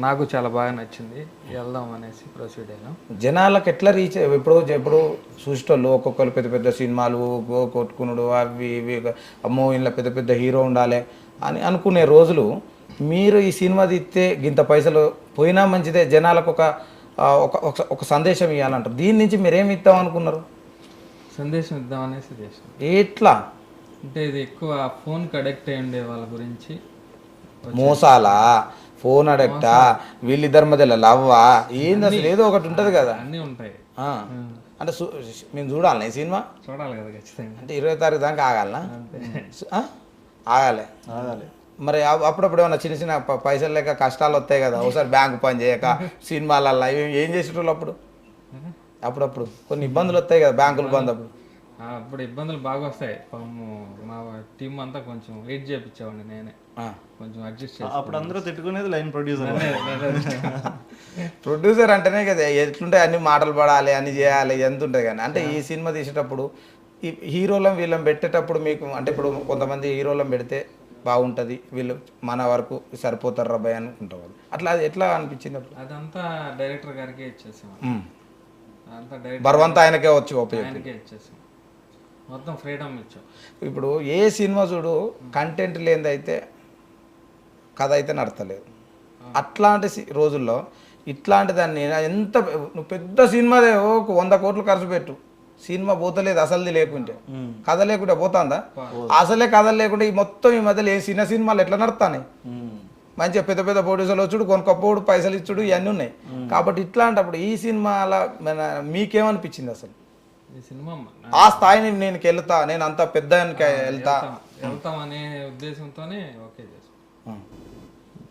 నాకు చాలా బాగా నచ్చింది, వెళ్దాం అనేసి ప్రొసీడ్ అయినాం. జనాలకు ఎట్లా రీచ్ ఎప్పుడు చూసేటోళ్ళు ఒక్కొక్కరు పెద్ద పెద్ద సినిమాలు కొట్టుకునుడు అవి ఇవి అమ్మో ఇంట్లో పెద్ద పెద్ద హీరో ఉండాలి అని అనుకునే రోజులు మీరు ఈ సినిమా తీస్తే గింత పైసలు పోయినా మంచిదే జనాలకు ఒక సందేశం ఇవ్వాలంటారు. దీని నుంచి మీరేమి ఇద్దాం అనుకున్నారు? సందేశం ఇద్దాం అనేసి చేసినాం. ఎట్లా అంటే ఇది ఎక్కువ ఫోన్కి అడిక్ట్ అయి ఉండే వాళ్ళ గురించి. మోసాలా, ఫోన్ అడెక్టా, వీళ్ళిద్దరి మధ్యలో లవ్వా, ఏంది అసలు ఏదో ఒకటి ఉంటుంది కదా. అన్నీ ఉంటాయి. అంటే మేము చూడాలి ఈ సినిమా చూడాలి కదా ఖచ్చితంగా. అంటే 20వ తారీఖు దాకా ఆగాలనా? ఆగాలి. మరి అప్పుడప్పుడు ఏమన్నా చిన్న చిన్న పైసలు లేక కష్టాలు వస్తాయి కదా, ఒకసారి బ్యాంకు పని చేయక సినిమాలల్లో ఏం చేసేటోళ్ళు అప్పుడప్పుడు కొన్ని ఇబ్బందులు వస్తాయి కదా బ్యాంకులు బంద్ అప్పుడు. అప్పుడు ఇబ్బందులు బాగా వస్తాయి. మా టీం అంతా కొంచెం వెయిట్ చేయించేవాడిని నేనే, కొంచెం అడ్జస్ట్ చేసి. అప్పుడు అందరూ తిట్టుకునేది లైన్ ప్రొడ్యూసర్. ప్రొడ్యూసర్ అంటేనే కదా ఎట్లుంటాయి, అన్ని మాటలు పడాలి, అన్ని చేయాలి, ఎంత ఉంటుంది. కానీ అంటే ఈ సినిమా తీసేటప్పుడు ఈ హీరోలను వీళ్ళని పెట్టేటప్పుడు మీకు అంటే ఇప్పుడు కొంతమంది హీరోలను పెడితే బాగుంటుంది, వీళ్ళు మన వరకు సరిపోతారు రబ్బాయి అనుకుంటారు. అట్లా అది ఎట్లా అనిపించింది అప్పుడు? అదంతా డైరెక్టర్ గారికే ఇచ్చేసాం. అదంతా బర్వంతా ఆయనకే వచ్చి ఆయనకే ఇచ్చేసాం, మొత్తం ఫ్రీడమ్ ఇచ్చాం. ఇప్పుడు ఏ సినిమా చూడు కంటెంట్ లేనిదైతే కథ అయితే నడతలేదు. అట్లాంటి రోజుల్లో ఇట్లాంటి దాన్ని ఎంత నువ్వు పెద్ద సినిమాదే 100 కోట్లు ఖర్చు పెట్టు, సినిమా పోతలేదు అసలుది లేకుంటే, కథ లేకుంటే పోతుందా? అసలే కథలు లేకుంటే ఈ మొత్తం ఈ మధ్యలో ఏ చిన్న సినిమాలు ఎట్లా నడుస్తాయి? మంచిగా పెద్ద పెద్ద ప్రొడ్యూసర్లు వచ్చుడు, కొనుక్కపోడు, పైసలు ఇచ్చుడు, ఇవన్నీ ఉన్నాయి. కాబట్టి ఇట్లాంటప్పుడు ఈ సినిమాల మీకేమనిపించింది అసలు? ఈ సినిమా ఆ స్థాయిని నేను వెళ్తా, నేను అంత పెద్ద వెళ్తాం అనే ఉద్దేశంతోనే ఓకే చేసాం.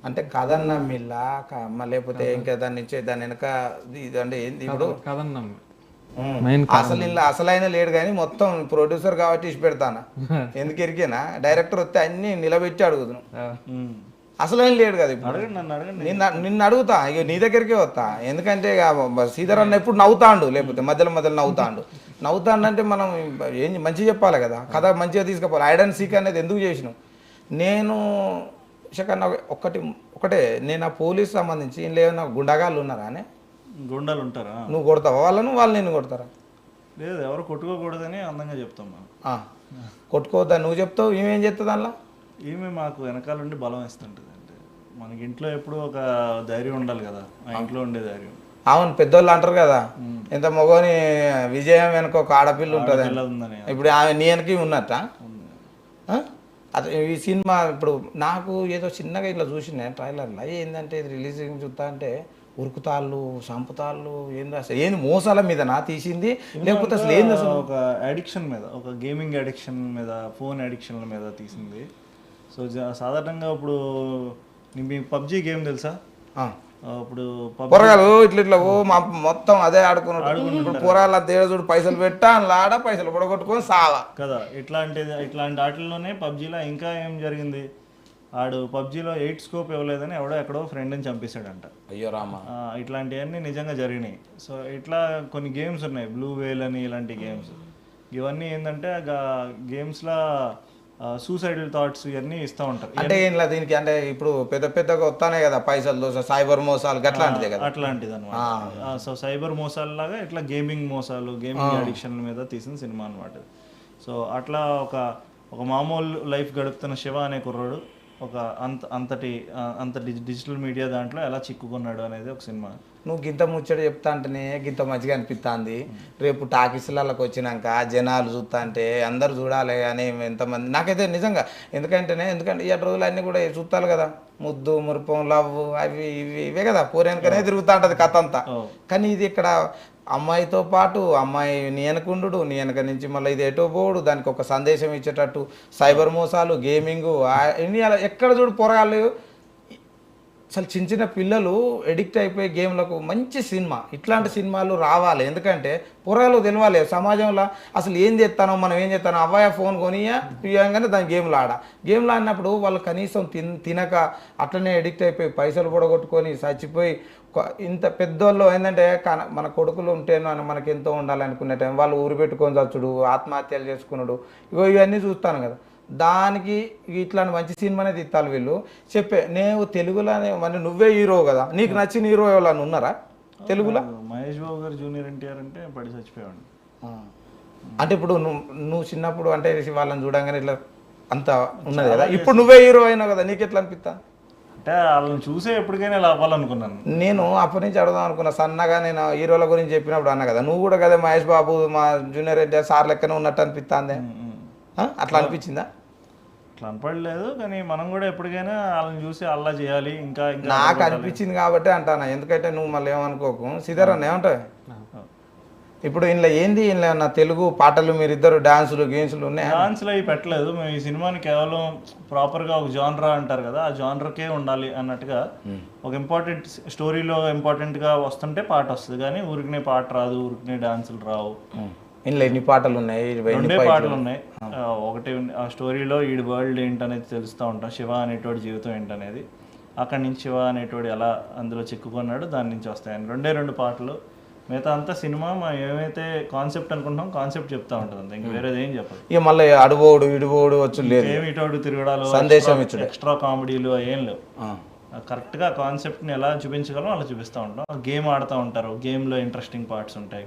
అంటే కథన్న మిల్లా లేకపోతే ఇంకా దాని నుంచి దాని వెనక అంటే ఏంది ఇప్పుడు కథన్నాం అసలు ఇలా అసలైన లేడు కానీ మొత్తం ప్రొడ్యూసర్ కాబట్టి ఇచ్చి పెడతానా ఎందుకు ఎరికేనా? డైరెక్టర్ వస్తే అన్ని నిలబెట్టి అడుగుతున్నాను, అసలైన లేడు కదా. ఇప్పుడు నిన్ను అడుగుతా, ఇక నీ దగ్గరికే వస్తా. ఎందుకంటే శ్రీధర్ అన్న ఎప్పుడు నవ్వుతాండు, లేకపోతే మధ్యలో నవ్వుతాండు అంటే మనం ఏం మంచిగా చెప్పాలి కదా, కథ మంచిగా తీసుకుపోవాలి. హైడ్ అండ్ సీక్ అనేది ఎందుకు చేసినావు? నేను కన్నా ఒకటే నేను ఆ పోలీస్ సంబంధించి ఇంట్లో ఏమైనా గుండగాళ్ళు ఉన్నారా అని? గుండాలు ఉంటారా? నువ్వు కొడతావా వాళ్ళను, వాళ్ళు నిన్ను కొడతారా? లేదు, ఎవరు కొట్టుకోకూడదని అందంగా చెప్తాం. కొట్టుకోవద్దా నువ్వు చెప్తావు, ఏమేం చేస్తుంది అందులో? ఈమె మాకు వెనకాల ఉండి బలం ఇస్తుంటుంది. అంటే మనకి ఇంట్లో ఎప్పుడు ఒక ధైర్యం ఉండాలి కదా, ఆ ఇంట్లో ఉండే ధైర్యం. అవును, పెద్దోళ్ళు అంటారు కదా, ఎంత మగోని విజయం వెనక ఒక ఆడపిల్ల ఉంటుంది. ఇప్పుడు ఆమె నీ వెనక ఉన్నట్ట. అదే ఈ సినిమా ఇప్పుడు నాకు ఏదో చిన్నగా ఇట్లా చూసిన ట్రైలర్లో ఏంటంటే ఇది రిలీజింగ్ చూస్తా అంటే ఉరుకుతాళ్ళు, చంపుతాళ్ళు, ఏంది అసలు ఏంది మోసాల మీద నా తీసింది, లేకపోతే అసలు ఏంది అసలు? ఒక అడిక్షన్ మీద, ఒక గేమింగ్ అడిక్షన్ మీద, ఫోన్ అడిక్షన్ల మీద తీసింది. సో సాధారణంగా ఇప్పుడు మీకు పబ్జీ గేమ్ తెలుసా? ఇప్పుడు పొరగాలు ఇట్లా మొత్తం అదే ఆడుకున్నాడు. ఇప్పుడు పొరగాలు దేవుడు పైసలు పెట్టా ఆడ పైసలు పొడగొట్టుకొని సావా కదా. ఇట్లాంటి వాటిల్లోనే పబ్జీలో ఇంకా ఏం జరిగింది, ఆడు పబ్జీలో 8 స్కోప్ ఇవ్వలేదని ఎక్కడో ఫ్రెండ్ని చంపేశాడంట. అయ్యో రామా, ఇట్లాంటివన్నీ నిజంగా జరిగినాయి. సో ఇట్లా కొన్ని గేమ్స్ ఉన్నాయి, బ్లూ వేల్ అని, ఇలాంటి గేమ్స్. ఇవన్నీ ఏంటంటే గేమ్స్లో సూసైడల్ థాట్స్ ఇవన్నీ ఇస్తూ ఉంటారు. అంటే ఇలా దీనికి అంటే ఇప్పుడు పెద్దగా వస్తానే కదా పైసలు దోశ, సైబర్ మోసాలు అట్లాంటిదే కదా. అట్లాంటిది అనమాట. సో సైబర్ మోసాలు లాగా ఇట్లా గేమింగ్ మోసాలు, గేమింగ్ అడిక్షన్ల మీద తీసిన సినిమా అనమాట. సో అట్లా ఒక మామూలు లైఫ్ గడుపుతున్న శివ అనే కుర్రాడు ఒక అంత డిజిటల్ మీడియా దాంట్లో ఎలా చిక్కుకున్నాడు అనేది ఒక సినిమా. నువ్వు గింత ముచ్చట చెప్తా అంటేనే గింత మంచిగా అనిపిస్తుంది. రేపు టాకీస్లకి వచ్చినాక జనాలు చూస్తా అంటే అందరు చూడాలి కానీ ఎంతమంది నాకైతే నిజంగా. ఎందుకంటే ఈ రోజులు అన్నీ కూడా చూస్తాను కదా, ముద్దు మురుపం లవ్ అవి ఇవే కదా, పూరేనకనే తిరుగుతూ ఉంటుంది కథ అంతా. కానీ ఇది ఇక్కడ అమ్మాయితో పాటు అమ్మాయి నీ వెనకుండు, నీ వెనక నుంచి మళ్ళీ ఇది ఎటో పోడు, దానికి ఒక సందేశం ఇచ్చేటట్టు సైబర్ మోసాలు, గేమింగు ఇన్ని అలా ఎక్కడ చూడు పొరగాళ్ళు. అసలు చిన్న పిల్లలు ఎడిక్ట్ అయిపోయే గేమ్లకు మంచి సినిమా. ఇట్లాంటి సినిమాలు రావాలి, ఎందుకంటే పొరగాలు తెలవాలి సమాజంలో అసలు ఏం చేస్తానో మనం ఏం చేస్తానో. అవ్వాయ ఫోన్ కొనియా ఇవ్వగానే దాని గేమ్లు ఆడినప్పుడు వాళ్ళు కనీసం తినక అట్లనే ఎడిక్ట్ అయిపోయి పైసలు పొడగొట్టుకొని చచ్చిపోయి ఇంత పెద్దోళ్ళు ఏంటంటే మన కొడుకులు ఉంటేనో అని మనకి ఎంతో ఉండాలనుకునే టైం వాళ్ళు ఊరు పెట్టుకొని చచ్చుడు, ఆత్మహత్యలు చేసుకున్నాడు, ఇవన్నీ చూస్తాను కదా. దానికి ఇట్లాంటి మంచి సినిమానే తీస్తాను వీళ్ళు చెప్పే నేను తెలుగులోనే మరి నువ్వే హీరో కదా నీకు నచ్చిన హీరో ఎవరైనా ఉన్నారా తెలుగులో? మహేష్ బాబు గారు జూనియర్ ఎన్టీఆర్ అంటే పడి చచ్చిపోయాడు. అంటే ఇప్పుడు నువ్వు చిన్నప్పుడు అంటే వాళ్ళని చూడంగానే ఇట్లా అంత ఉన్నది కదా, ఇప్పుడు నువ్వే హీరో అయినావు కదా, నీకు ఎట్లా అనిపిస్తా? అంటే వాళ్ళని చూసే ఎప్పటికైనా ఇలా అవ్వాలనుకున్నాను. నేను అప్పటి నుంచి అడుగుదాం అనుకున్నా, సన్నగా నేను హీరోల గురించి చెప్పినప్పుడు అన్నా కదా, నువ్వు కూడా కదా మహేష్ బాబు మా జూనియర్ ఎన్టీఆర్ సార్ లెక్కనే ఉన్నట్టు అనిపిస్తుంది, అట్లా అనిపించిందా? అట్లా అనపడలేదు, కానీ మనం కూడా ఎప్పటికైనా వాళ్ళని చూసి అల్లా చేయాలి. ఇంకా నాకు అనిపించింది కాబట్టి అంటాను, ఎందుకంటే నువ్వు మళ్ళీ ఏమనుకోకు. శ్రీధరన్ ఏమంటావు? ఇప్పుడు ఇంట్లో ఏంది, ఇంట్లో నా తెలుగు పాటలు మీరిద్దరు డాన్సులు గేమ్స్లు ఉన్నాయి? డాన్స్లు అవి పెట్టలేదు మేము. ఈ సినిమాని కేవలం ప్రాపర్గా ఒక జానరా అంటారు కదా, ఆ జానర్కే ఉండాలి అన్నట్టుగా ఒక ఇంపార్టెంట్ స్టోరీలో ఇంపార్టెంట్గా వస్తుంటే పాట వస్తుంది, కానీ ఊరికనే పాట రాదు, ఊరికనే డాన్సులు రావు. ఇంట్లో ఎన్ని పాటలు ఉన్నాయి? 2 పాటలు ఉన్నాయి. ఒకటి ఆ స్టోరీలో ఈ వరల్డ్ ఏంటనేది తెలుస్తూ ఉంటాం, శివ అనేటోడి జీవితం ఏంటనేది. అక్కడి నుంచి శివ అనేటోడు ఎలా అందులో చిక్కుకున్నాడు, దాని నుంచి వస్తాయని 2 పాటలు. మిగతా అంతా సినిమా ఏమైతే కాన్సెప్ట్ అనుకుంటాం కాన్సెప్ట్ చెప్తా ఉంటుంది అంత, ఇంక వేరేది ఏం చెప్పదు. ఇక మళ్ళీ అడుగోడు ఇడుగోడు వచ్చు లేదు, ఏమి ఇటోడు తిరగడాలు, సందేశం ఇచ్చుడు, ఎక్స్ట్రా కామెడీలు ఏం లేవు. కరెక్ట్గా కాన్సెప్ట్ని ఎలా చూపించగలం అలా చూపిస్తూ ఉంటాం. గేమ్ ఆడుతూ ఉంటారు, గేమ్లో ఇంట్రెస్టింగ్ పార్ట్స్ ఉంటాయి.